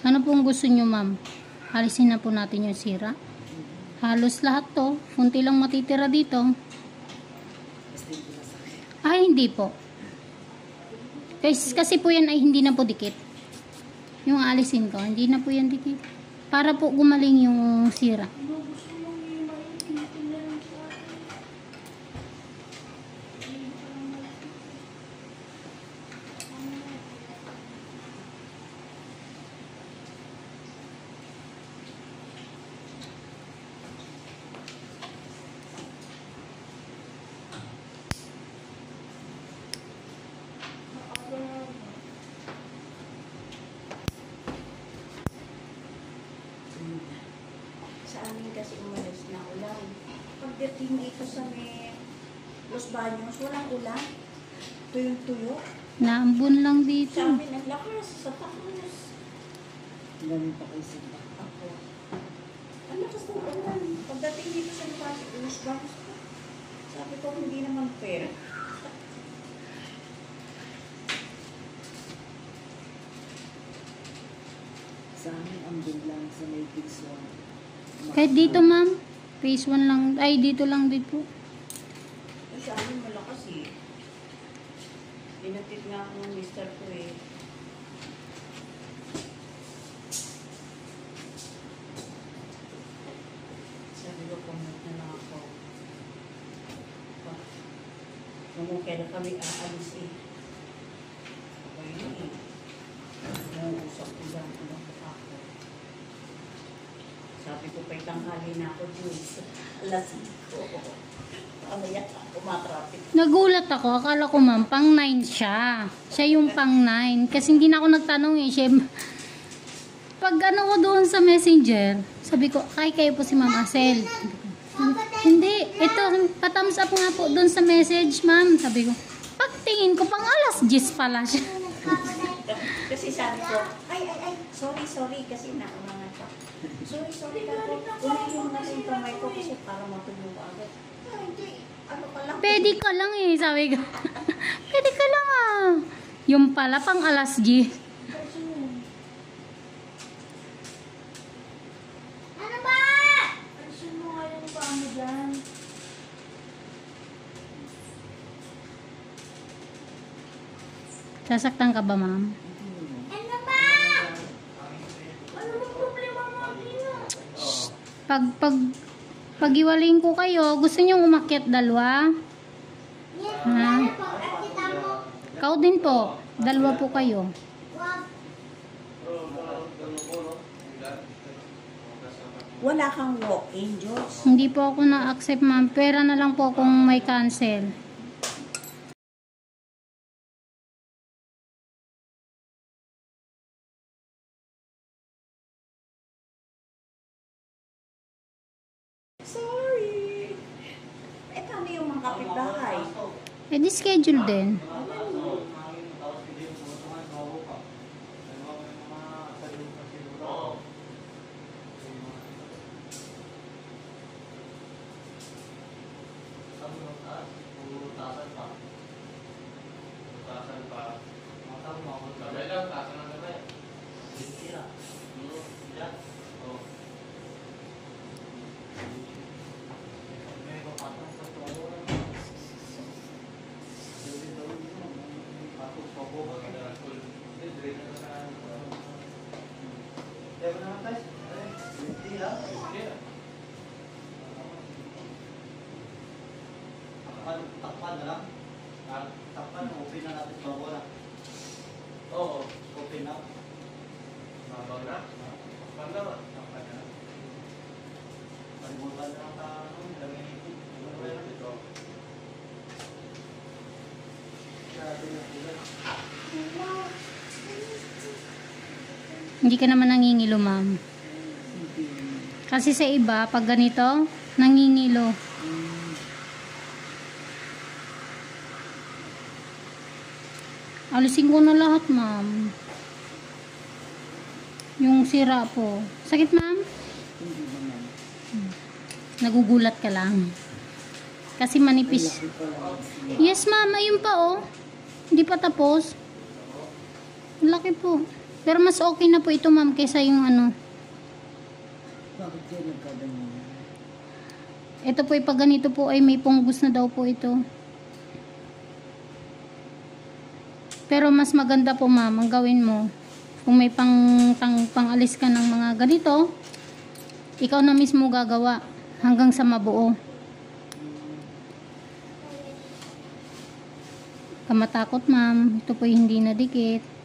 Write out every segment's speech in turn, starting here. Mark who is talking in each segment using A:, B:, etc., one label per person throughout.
A: Ano pong gusto nyo, ma'am? Alisin na po natin yung sira. Halos lahat to. Kunti lang matitira dito. Ay, hindi po. Kasi po yan ay hindi na po dikit. Yung alisin ko, hindi na po yan dikit. Para po gumaling yung sira.
B: Sa amin kasi umalis na ulan. Pagdating dito sa Los Baños, walang ulan. Tuyong-tuyo.
A: Naambun lang dito.
B: Sa amin, ang lakas sa Tacones.
C: Dami pa kayo sila.
B: Ako. Ang lakas ng ulan. Pagdating dito sa Los Baños, sabi ko, hindi naman fair.
C: Sa amin, ang lang sa may Phase 1.
A: Kahit dito, ma'am. Phase 1 lang. Ay, dito lang dito.
B: Sa amin, malakas eh. Pinatit nga ako ng mister ko eh. Sabi ko, pumunta na lang ako. Mamukay na kami aalis eh. Ako yun eh. Nangusap ko dyan. Ano ko ako. Sabi ko, pa'y tanghali na ako, Diyos. Alas ko. Pamayak ako, matrapit.
A: Nagulat ako. Akala ko, ma'am, pang 9 siya. Siya yung pang 9. Kasi hindi na ako nagtanong eh. Siya, pag ano ko doon sa messenger, sabi ko, ay kayo po si Ma'am Asel. Hindi. Ito, pa-thumbs up nga po doon sa message, ma'am. Sabi ko, pagtingin ko, pang alas 10 pala siya.
B: Kasi sabi ko, ay, sorry, kasi nakumangan ka. Sorry, ako. Unahin na yung kamay ko kasi para matulog agad. Ay, hindi. Ano ka lang?
A: Pwede ka lang eh, sabi ko. Pwede ka lang ah. Yung pala, pang alas 10.
B: Ano ba? Alisin mo nga yung paa mo dyan.
A: Sasaktan ka ba, ma'am?
B: Ano ba? Ano ba problema mo dito?
A: Pag-iwalayin ko kayo, gusto niyo umakyat dalawa? Ha? Ikaw din po. Dalawa po kayo.
B: Wala kang walk-in, Diyos.
A: Hindi po ako na-accept, ma'am. Pera na lang po kung may cancel.
B: Sorry. Paano yung mga kapitbahay?
A: Eh, di schedule din.
D: Takpan na lang. Takpan, open na natin bago na. Oo, open na. Mabaw na? Takpan na ba? Takpan na. Palimutan na ang nilagay ito. Ano ba yun ito?
A: Hindi ka naman nangingilo, ma'am. Kasi sa iba, pag ganito, nangingilo. Alisin ko na lahat, ma'am. Yung sira po. Sakit, ma'am?
C: Hindi naman.
A: Nagugulat ka lang. Kasi manipis. Yes, ma'am. Ayun pa, oh. Hindi pa tapos. Laki po. Pero mas okay na po ito ma'am kaysa yung ano.
C: Bakit kayo nagkaganyan?
A: Ito po pag ganito po ay may punggos na daw po ito. Pero mas maganda po ma'am ang gawin mo. Kung may pangalis ka ng mga ganito, ikaw na mismo gagawa hanggang sa mabuo. Kamatakot ma'am, ito po hindi nadikit.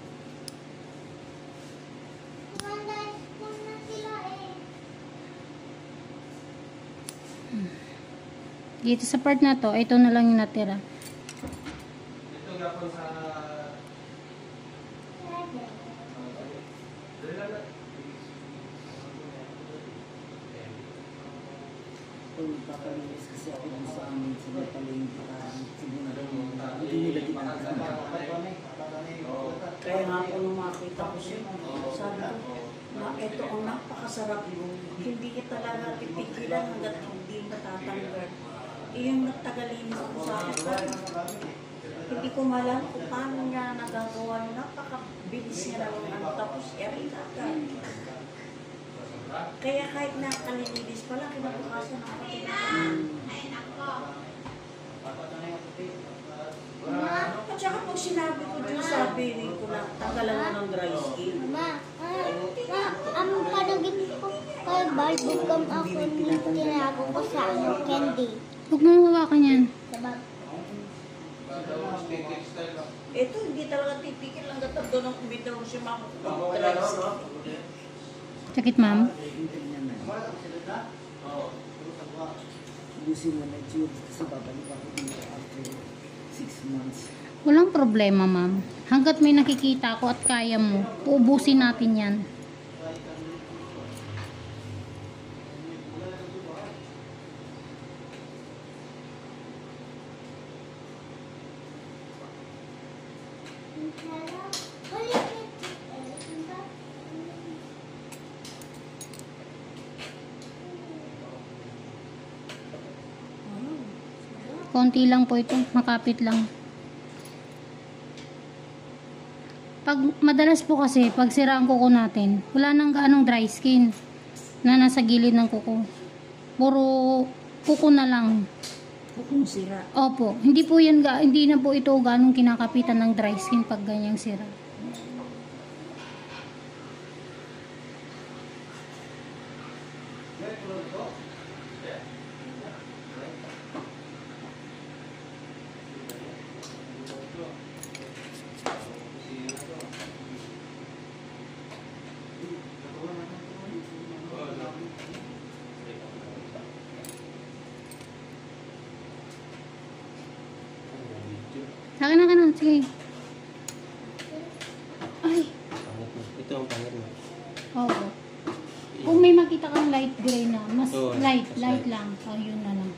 A: Dito sa part na to, ito na lang yung natira.
D: Ito nga po sa...
C: Kung papalinis kasi ako dun sa amin, sila pala yung parang siguro na hindi nila ginagawa.
B: Kaya nga po nung makita ko siya, sabi ko, na ito ang napakasarap. Hindi ka talaga pipigilan hanggat hindi matatanggal. Yung nagtagalinis ko sa akin, hindi ko malam kung paano niya nagagawa. Napakabilis niya lang ang tapos rin agad. Kaya kahit na kalinilis pala, kinabukasan ako At saka pag sinabi ko dyan, sabi ko na tanggalan mo ng dry skin.
E: Ano pa naging ko kay Barbie ako tinago ko sa candy.
A: Huwag mong hawakan yan.
E: Diba?
B: Ito, hindi talaga tipikil lang gatag doon ang umitaw siya dry skin.
A: Sakit ma'am.
C: Hintay naman. Ubusin mo na yung tubes kasi babalik ako dito after 6 months.
A: Walang problema ma'am. Hanggat may nakikita ko at kaya mo, uubusin natin yan. Konti lang po ito, makapit lang. Pag madalas po kasi, pag sira ang kuko natin, wala nang gaanong dry skin na nasa gilid ng kuko. Puro kuko na lang.
B: Kung sira.
A: Opo, hindi po yan, hindi na po ito ganong kinakapitan ng dry skin pag ganyang sira. Akin na, sige. Ay,
F: Ito ang pangit mo.
A: opo. Kung may makita kang light gray na, mas
F: Oo,
A: light
F: mas light.
A: lang. O, yun na lang.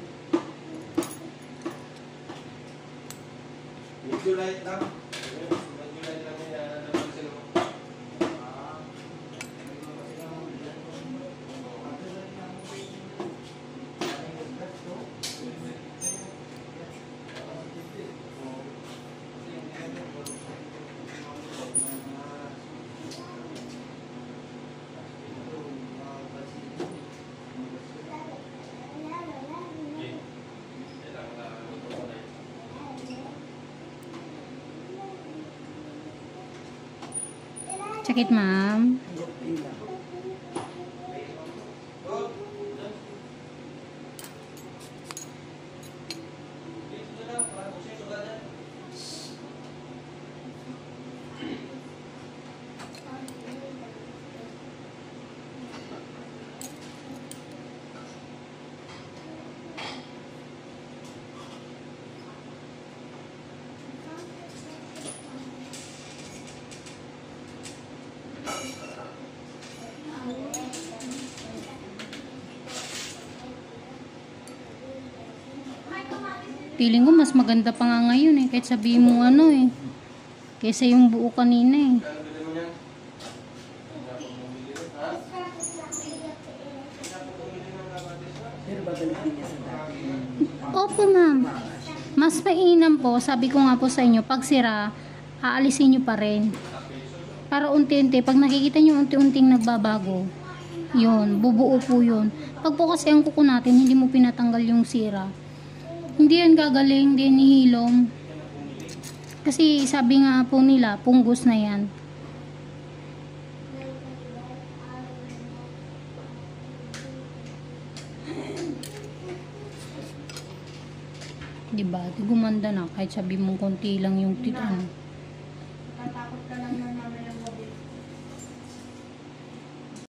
D: Medyo light lang. Medyo light lang yan. Napansin mo.
A: Sakit ma'am.
C: Yun lang.
A: Feeling ko mas maganda pa nga ngayon eh. Kahit sabihin mo ano eh. Kaysa yung buo kanina eh.
C: Pero babalik din niya sa dati.
A: Opo ma'am. Mas mainam po, sabi ko nga po sa inyo, pag sira, aalisin nyo pa rin. Para unti-unti, pag nakikita nyo unti-unting nagbabago, yun, bubuo po yun. Pag po kasi ang kuko natin, hindi mo pinatanggal yung sira, hindi yan gagaling, hindi yan hihilom. Kasi sabi nga po nila, punggos na yan. Diba? Di gumanda na kahit sabi mong konti lang yung ano.